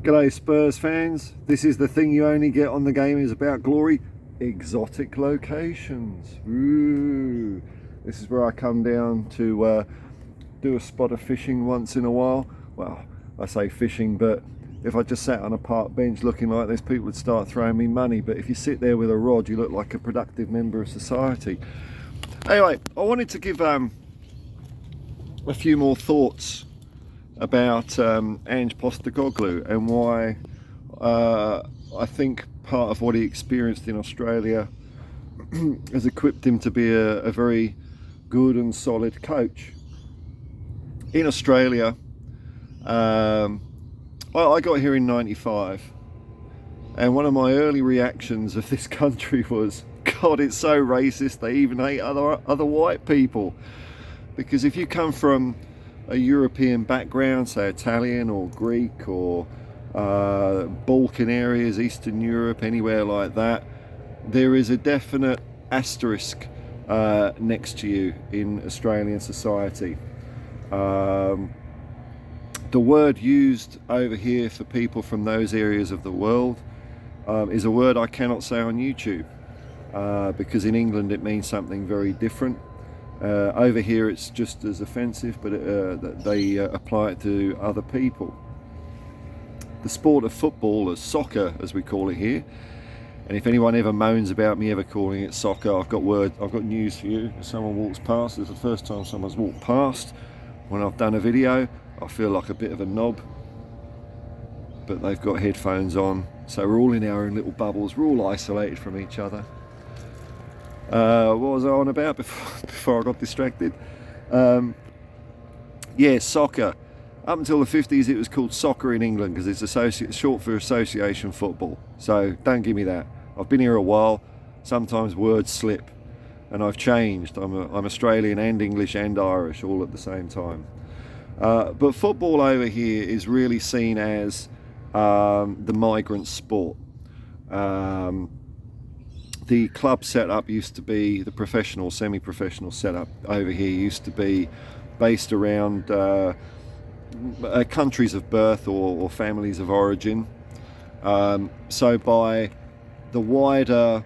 G'day Spurs fans, this is the thing you only get on The Game Is About Glory, exotic locations. Ooh. This is where I come down to do a spot of fishing once in a while. Well, I say fishing, but if I just sat on a park bench looking like this, people would start throwing me money. But if you sit there with a rod, you look like a productive member of society. Anyway, I wanted to give a few more thoughts about Ange Postecoglou and why I think part of what he experienced in Australia has equipped him to be a very good and solid coach. In Australia, I got here in '95, and one of my early reactions of this country was, God, it's so racist, they even hate other white people. Because if you come from a European background, say Italian or Greek or Balkan areas, Eastern Europe, anywhere like that, there is a definite asterisk next to you in Australian society. The word used over here for people from those areas of the world is a word I cannot say on YouTube because in England it means something very different. Over here it's just as offensive, but they apply it to other people. The sport of football, or soccer as we call it here, and if anyone ever moans about me ever calling it soccer, I've got news for you. If someone walks past, it's the first time someone's walked past when I've done a video, I feel like a bit of a knob, but they've got headphones on, so we're all in our own little bubbles, we're all isolated from each other. What was I on about before I got distracted? Yeah, soccer. Up until the 50s it was called soccer in England because it's short for association football. So don't give me that. I've been here a while. Sometimes words slip, and I've changed. I'm Australian and English and Irish all at the same time. But football over here is really seen as the migrant sport. The club setup used to be, the professional, semi-professional setup over here used to be based around countries of birth or families of origin. So by the wider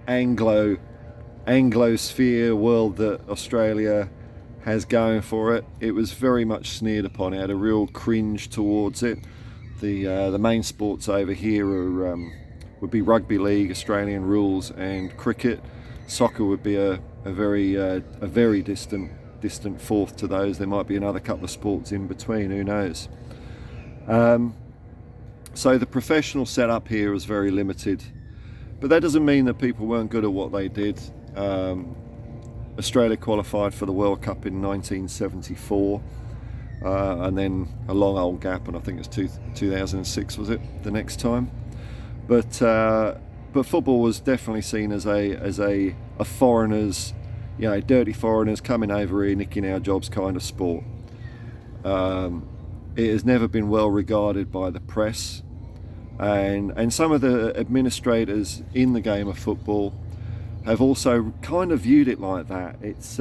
Anglosphere world that Australia has going for it, it was very much sneered upon. It had a real cringe towards it. The main sports over here would be rugby league, Australian rules, and cricket. Soccer would be a very distant fourth to those. There might be another couple of sports in between, who knows. So the professional setup here is very limited, but that doesn't mean that people weren't good at what they did. Australia qualified for the World Cup in 1974, and then a long old gap, and I think it's 2006 was it the next time. But football was definitely seen as a foreigners, dirty foreigners coming over here nicking our jobs kind of sport. It has never been well regarded by the press, and some of the administrators in the game of football have also kind of viewed it like that. It's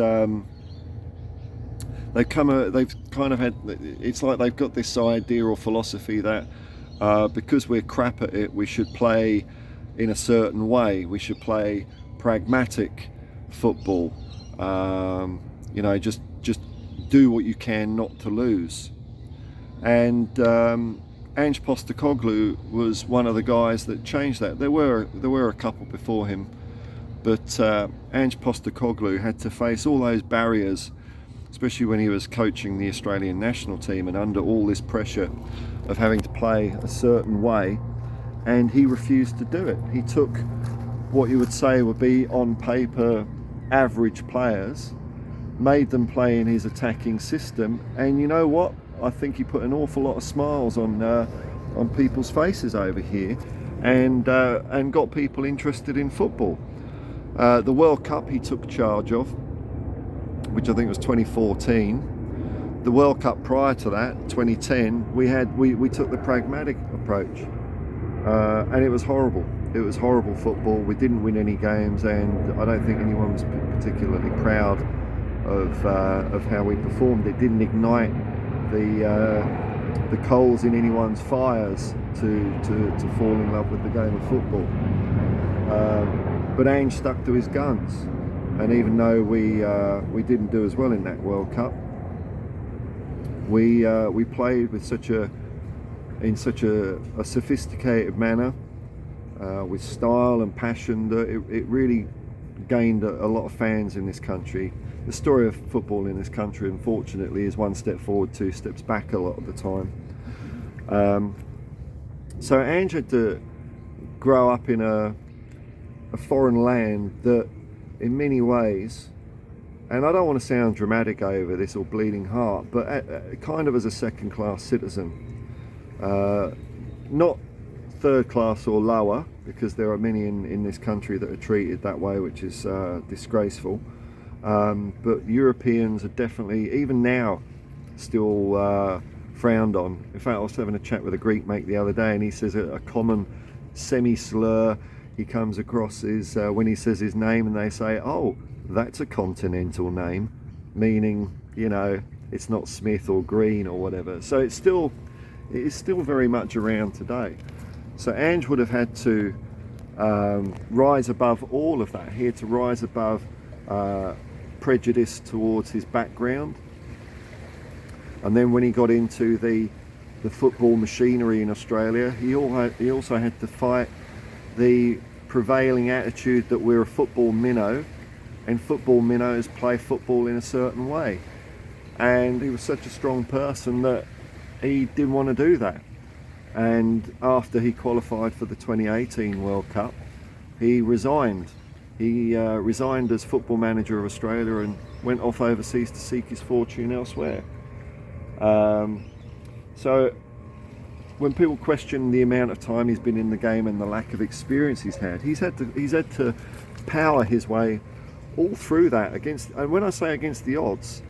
they've kind of had, it's like they've got this idea or philosophy that because we're crap at it, we should play in a certain way. We should play pragmatic football. Just do what you can not to lose. And Ange Postecoglou was one of the guys that changed that. There were a couple before him, but Ange Postecoglou had to face all those barriers, especially when he was coaching the Australian national team and under all this pressure of having to play a certain way, and he refused to do it. He took what you would say would be on paper average players, made them play in his attacking system, and you know what? I think he put an awful lot of smiles on people's faces over here, and got people interested in football. The World Cup he took charge of, which I think was 2014. The World Cup prior to that, 2010, we took the pragmatic approach, and it was horrible. It was horrible football. We didn't win any games, and I don't think anyone was particularly proud of how we performed. It didn't ignite the coals in anyone's fires to fall in love with the game of football. But Ange stuck to his guns, and even though we didn't do as well in that World Cup, we played with such a sophisticated manner, with style and passion, that it really gained a lot of fans in this country. The story of football in this country, unfortunately, is one step forward, two steps back a lot of the time. So Ange had to grow up in a foreign land that, in many ways, and I don't want to sound dramatic over this or bleeding heart, but kind of as a second-class citizen, not third class or lower, because there are many in this country that are treated that way, which is disgraceful. But Europeans are definitely, even now, still frowned on. In fact, I was having a chat with a Greek mate the other day, and he says a common semi-slur he comes across is when he says his name and they say, "Oh, that's a continental name," meaning, you know, it's not Smith or Green or whatever. So it is still very much around today. So Ange would have had to rise above all of that. He had to rise above prejudice towards his background. And then when he got into the football machinery in Australia, he also had to fight the prevailing attitude that we're a football minnow, and football minnows play football in a certain way. And he was such a strong person that he didn't want to do that. And after he qualified for the 2018 World Cup, he resigned. He resigned as football manager of Australia and went off overseas to seek his fortune elsewhere. So when people question the amount of time he's been in the game and the lack of experience he's had to power his way all through that and when I say against the odds,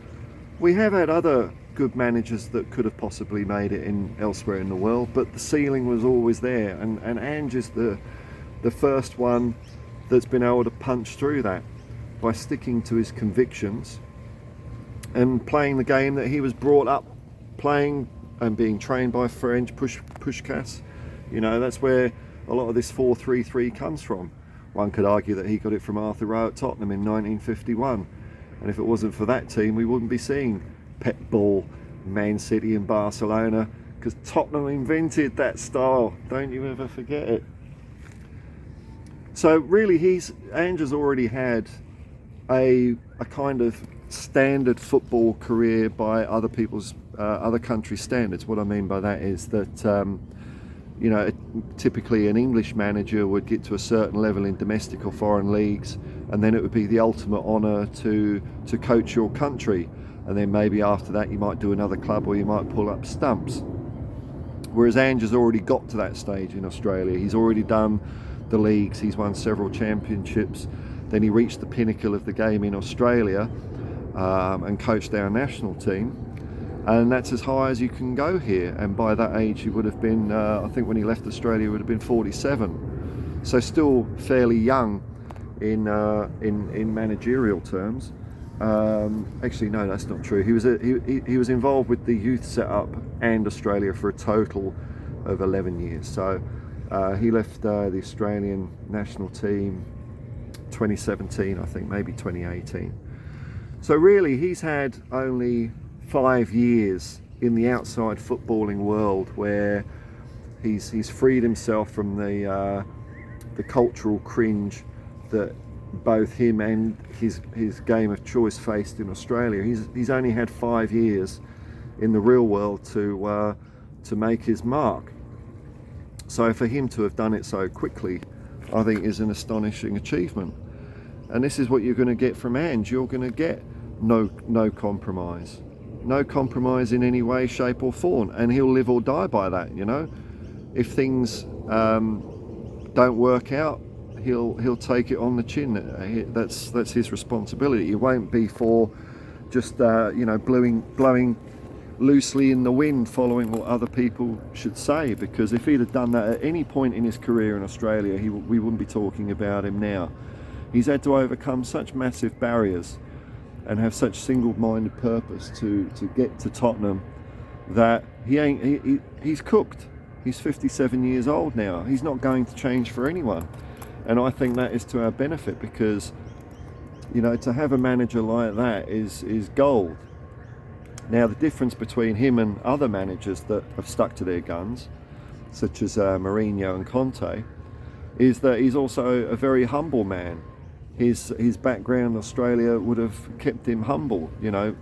we have had other good managers that could have possibly made it elsewhere in the world, but the ceiling was always there, and Ange is the first one that's been able to punch through that by sticking to his convictions and playing the game that he was brought up playing and being trained by Ange Postecoglou. You know, that's where a lot of this 4-3-3 comes from. One could argue that he got it from Arthur Rowe at Tottenham in 1951, and if it wasn't for that team, we wouldn't be seeing Pep Ball, Man City and Barcelona, because Tottenham invented that style. Don't you ever forget it. So really, Ange has already had a kind of standard football career by other people's other countries' standards. What I mean by that is that you know, typically an English manager would get to a certain level in domestic or foreign leagues, and then it would be the ultimate honour to coach your country, and then maybe after that you might do another club or you might pull up stumps. Whereas Ange has already got to that stage in Australia. He's already done the leagues, he's won several championships, then he reached the pinnacle of the game in Australia and coached our national team. And that's as high as you can go here. And by that age, he would have been, I think when he left Australia, he would have been 47. So still fairly young in managerial terms. Actually, no, that's not true. He was involved with the youth setup and Australia for a total of 11 years. So he left the Australian national team 2017, I think, maybe 2018. So really, he's had only 5 years in the outside footballing world where he's freed himself from the cultural cringe that both him and his game of choice faced in Australia. He's only had 5 years in the real world to make his mark. So for him to have done it so quickly, I think is an astonishing achievement. And this is what you're going to get from Ange. You're going to get no compromise. No compromise in any way, shape or form, and he'll live or die by that. You know, if things don't work out, he'll take it on the chin. That's his responsibility. It won't be for just you know, blowing loosely in the wind, following what other people should say. Because if he'd have done that at any point in his career in Australia, we wouldn't be talking about him now. He's had to overcome such massive barriers and have such single-minded purpose to get to Tottenham that he's cooked. He's 57 years old now. He's not going to change for anyone. And I think that is to our benefit, because, you know, to have a manager like that is gold. Now, the difference between him and other managers that have stuck to their guns, such as Mourinho and Conte, is that he's also a very humble man. His background in Australia would have kept him humble, you know,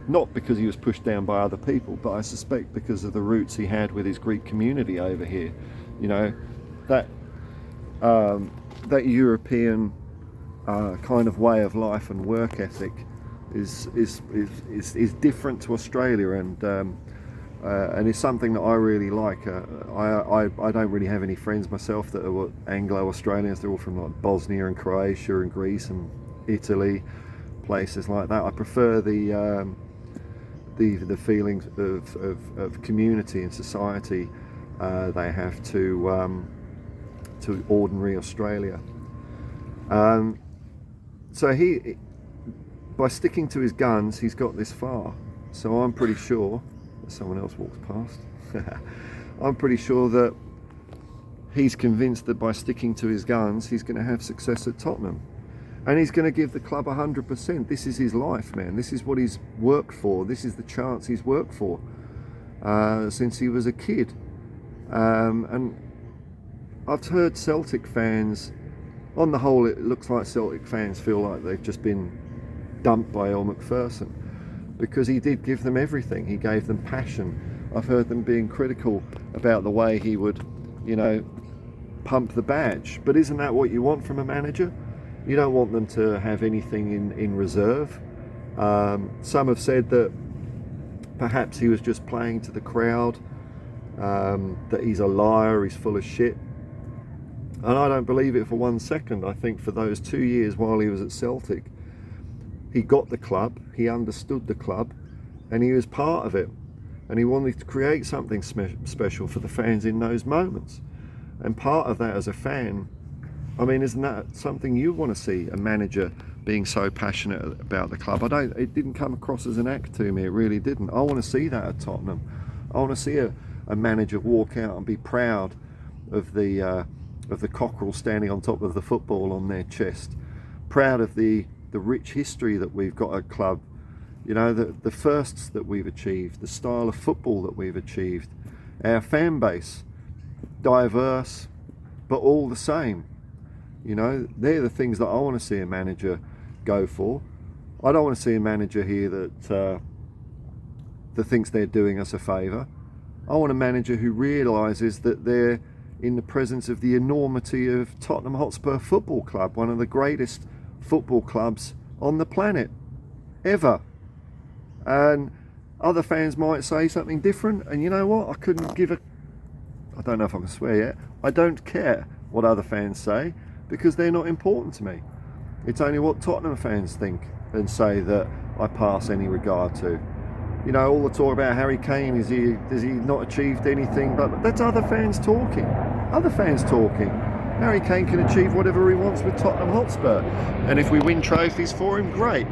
not because he was pushed down by other people, but I suspect because of the roots he had with his Greek community over here. You know, that European kind of way of life and work ethic is different to Australia, and it's something that I really like. I don't really have any friends myself that are Anglo-Australians. They're all from like Bosnia and Croatia and Greece and Italy, places like that. I prefer the feelings of community and society they have to ordinary Australia. So he, by sticking to his guns, he's got this far. So I'm pretty sure, someone else walks past, I'm pretty sure that he's convinced that by sticking to his guns, he's going to have success at Tottenham. And he's going to give the club 100%. This is his life, man. This is what he's worked for. This is the chance he's worked for since he was a kid. And I've heard Celtic fans, on the whole, it looks like Celtic fans feel like they've just been dumped by El McPherson, because he did give them everything. He gave them passion. I've heard them being critical about the way he would, you know, pump the badge. But isn't that what you want from a manager? You don't want them to have anything in reserve. Some have said that perhaps he was just playing to the crowd, that he's a liar, he's full of shit. And I don't believe it for 1 second. I think for those 2 years while he was at Celtic, he got the club, he understood the club, and he was part of it. And he wanted to create something special for the fans in those moments. And part of that as a fan, I mean, isn't that something you want to see, a manager being so passionate about the club? It didn't come across as an act to me, it really didn't. I want to see that at Tottenham. I want to see a manager walk out and be proud of the cockerel standing on top of the football on their chest, proud of the rich history that we've got at club, you know, the firsts that we've achieved, the style of football that we've achieved, our fan base, diverse but all the same. You know, they're the things that I want to see a manager go for. I don't want to see a manager here that thinks they're doing us a favour. I want a manager who realises that they're in the presence of the enormity of Tottenham Hotspur Football Club, one of the greatest football clubs on the planet ever. And other fans might say something different, and you know what, I don't know if I can swear yet, I don't care what other fans say, because they're not important to me. It's only what Tottenham fans think and say that I pass any regard to. You know, all the talk about Harry Kane, has he not achieved anything? But that's other fans talking. Other fans talking. Harry Kane can achieve whatever he wants with Tottenham Hotspur. And if we win trophies for him, great.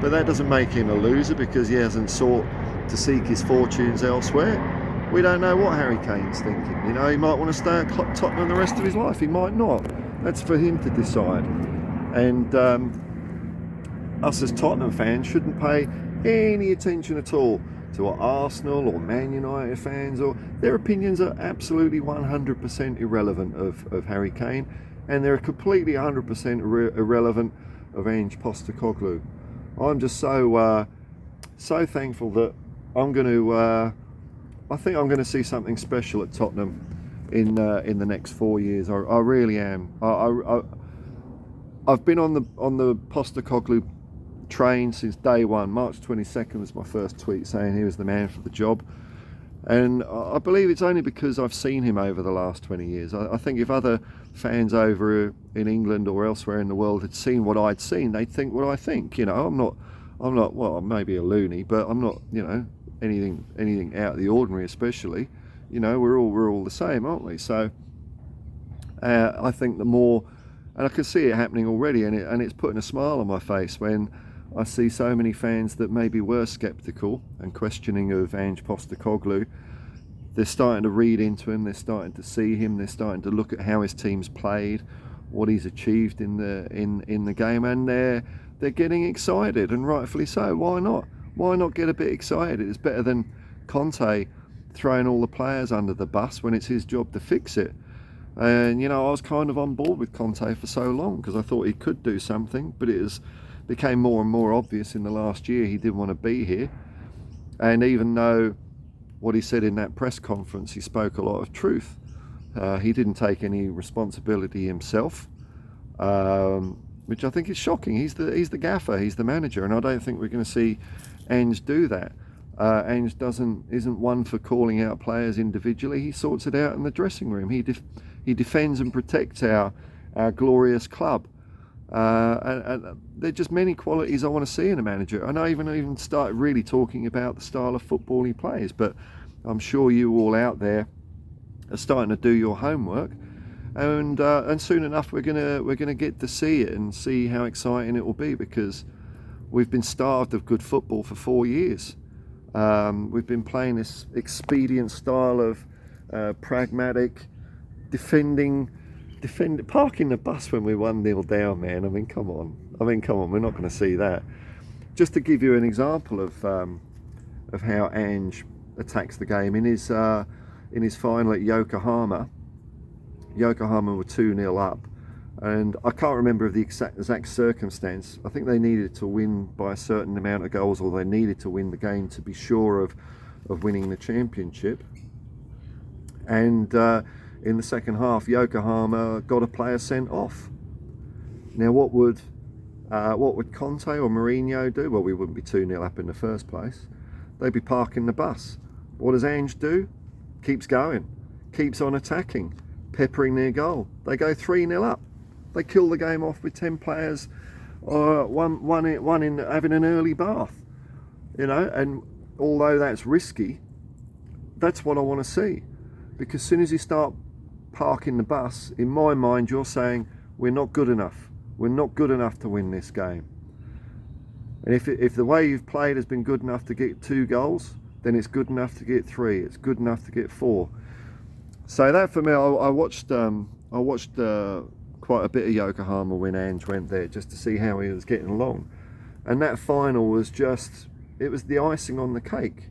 But that doesn't make him a loser because he hasn't sought to seek his fortunes elsewhere. We don't know what Harry Kane's thinking. You know, he might want to stay at Tottenham the rest of his life. He might not. That's for him to decide. And us as Tottenham fans shouldn't pay any attention at all to what Arsenal or Man United fans, or their opinions are absolutely 100% irrelevant of Harry Kane, and they're completely 100% irrelevant of Ange Postecoglou. I'm just so thankful that I think I'm going to see something special at Tottenham in the next 4 years. I really am. I've been on the Postecoglou train since day one. March 22nd was my first tweet saying he was the man for the job, and I believe it's only because I've seen him over the last 20 years. I think if other fans over in England or elsewhere in the world had seen what I'd seen, they'd think what I think. You know, I'm not well, maybe a loony, but I'm not, you know, anything out of the ordinary. Especially, you know, we're all the same, aren't we? So I think the more, and I can see it happening already, and it's putting a smile on my face when I see so many fans that maybe were sceptical and questioning of Ange Postecoglou. They're starting to read into him, they're starting to see him, they're starting to look at how his team's played, what he's achieved in the game, and they're getting excited, and rightfully so. Why not? Why not get a bit excited? It's better than Conte throwing all the players under the bus when it's his job to fix it. And I was kind of on board with Conte for so long because I thought he could do something, but became more and more obvious in the last year he didn't want to be here. And even though what he said in that press conference, he spoke a lot of truth, he didn't take any responsibility himself, which I think is shocking. He's the gaffer, he's the manager, and I don't think we're going to see Ange do that. Ange isn't one for calling out players individually. He sorts it out in the dressing room. He defends and protects our glorious club. And there are just many qualities I want to see in a manager. And I even started really talking about the style of football he plays. But I'm sure you all out there are starting to do your homework, and soon enough we're gonna get to see it and see how exciting it will be, because we've been starved of good football for 4 years. We've been playing this expedient style of pragmatic parking the bus when we're 1-0 down, man. I mean, come on, we're not going to see that. Just to give you an example of how Ange attacks the game, in his final at Yokohama were 2-0 up, and I can't remember the exact circumstance. I think they needed to win by a certain amount of goals, or they needed to win the game to be sure of winning the championship. And in the second half, Yokohama got a player sent off. Now, what would Conte or Mourinho do? Well, we wouldn't be 2-0 up in the first place. They'd be parking the bus. What does Ange do? Keeps going, keeps on attacking, peppering their goal. They go 3-0 up. They kill the game off with 10 players, one in having an early bath. And although that's risky, that's what I want to see. Because as soon as you start parking the bus, in my mind, you're saying we're not good enough. We're not good enough to win this game. And if the way you've played has been good enough to get 2 goals, then it's good enough to get 3. It's good enough to get 4. So that for me, I watched quite a bit of Yokohama when Ange went there, just to see how he was getting along. And that final was it was the icing on the cake.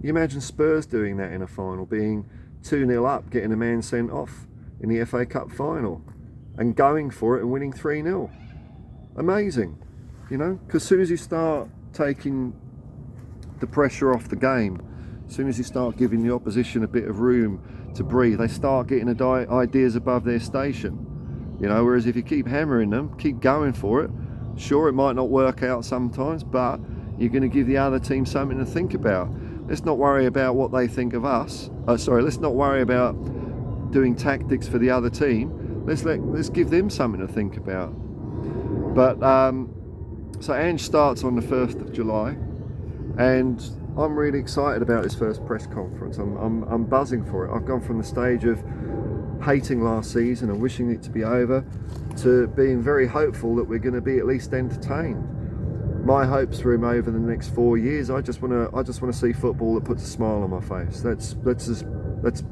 You imagine Spurs doing that in a final, being 2-0 up, getting a man sent off in the FA Cup final and going for it and winning 3-0. Amazing, because as soon as you start taking the pressure off the game, as soon as you start giving the opposition a bit of room to breathe, they start getting ideas above their station. Whereas if you keep hammering them, keep going for it, sure, it might not work out sometimes, but you're going to give the other team something to think about. Let's not worry about what they think of us. Let's not worry about doing tactics for the other team. Let's give them something to think about. But so Ange starts on the 1st of July, and I'm really excited about his first press conference. I'm buzzing for it. I've gone from the stage of hating last season and wishing it to be over to being very hopeful that we're going to be at least entertained. My hopes for him over the next 4 years, I just want to see football that puts a smile on my face. That's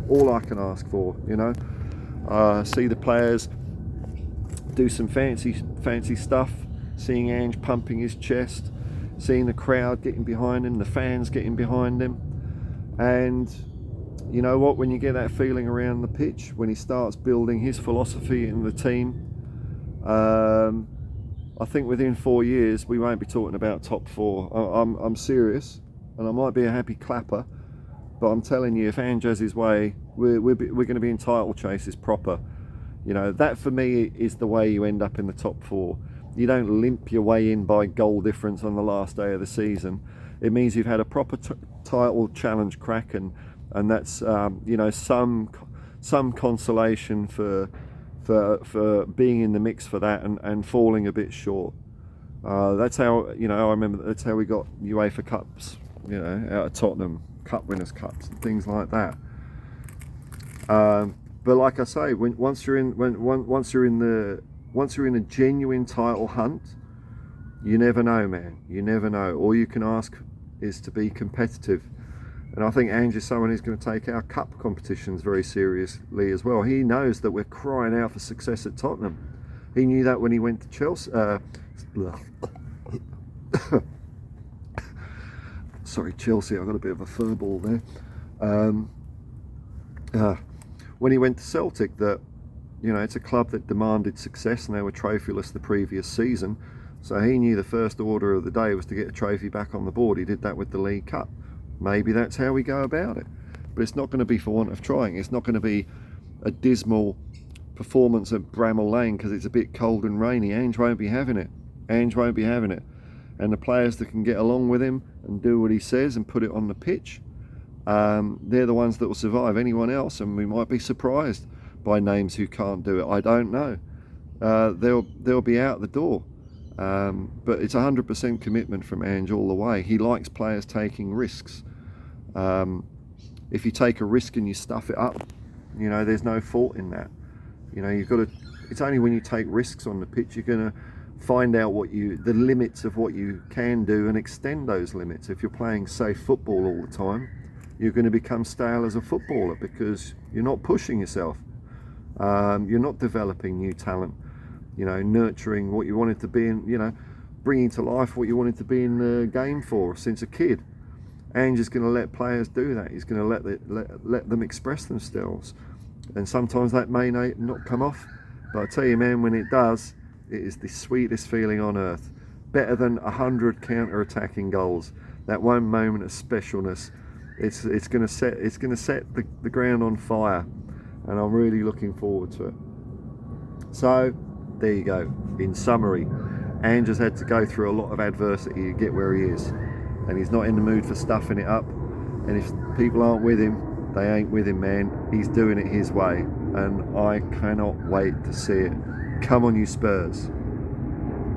all I can ask for. See the players do some fancy stuff, seeing Ange pumping his chest, seeing the crowd getting behind him, the fans getting behind him. And you know what, when you get that feeling around the pitch, when he starts building his philosophy in the team, I think within 4 years we won't be talking about top 4. I'm serious, and I might be a happy clapper, but I'm telling you, if Ange has his way, we're going to be in title chases proper. That for me is the way you end up in the top 4. You don't limp your way in by goal difference on the last day of the season. It means you've had a proper title challenge crack, and that's some consolation for being in the mix for that and falling a bit short. That's how I remember. That's how we got UEFA Cups, out of Tottenham, Cup Winners' Cups and things like that. But like I say, once you're in a genuine title hunt, You never know, man. You never know. All you can ask is to be competitive. And I think Ange is someone who's going to take our cup competitions very seriously as well. He knows that we're crying out for success at Tottenham. He knew that when he went to Chelsea. Sorry, Chelsea. I got a bit of a furball there. When he went to Celtic, that it's a club that demanded success, and they were trophyless the previous season. So he knew the first order of the day was to get a trophy back on the board. He did that with the League Cup. Maybe that's how we go about it. But it's not going to be for want of trying. It's not going to be a dismal performance at Bramall Lane because it's a bit cold and rainy. Ange won't be having it. Ange won't be having it. And the players that can get along with him and do what he says and put it on the pitch, they're the ones that will survive. Anyone else, and we might be surprised by names who can't do it. I don't know. They'll be out the door. But it's 100% commitment from Ange all the way. He likes players taking risks. If you take a risk and you stuff it up, there's no fault in that. You've got to. It's only when you take risks on the pitch you're going to find out the limits of what you can do and extend those limits. If you're playing safe football all the time, you're going to become stale as a footballer because you're not pushing yourself. You're not developing new talent. Nurturing what you wanted to be in, bringing to life what you wanted to be in the game for since a kid. Ange is going to let players do that. He's going to let them express themselves. And sometimes that may not come off. But I tell you, man, when it does, it is the sweetest feeling on earth. Better than 100 counter-attacking goals. That one moment of specialness, it's going to set the ground on fire. And I'm really looking forward to it. So, there you go. In summary, Ange has had to go through a lot of adversity to get where he is, and he's not in the mood for stuffing it up. And if people aren't with him, they ain't with him, man. He's doing it his way, and I cannot wait to see it. Come on, you Spurs.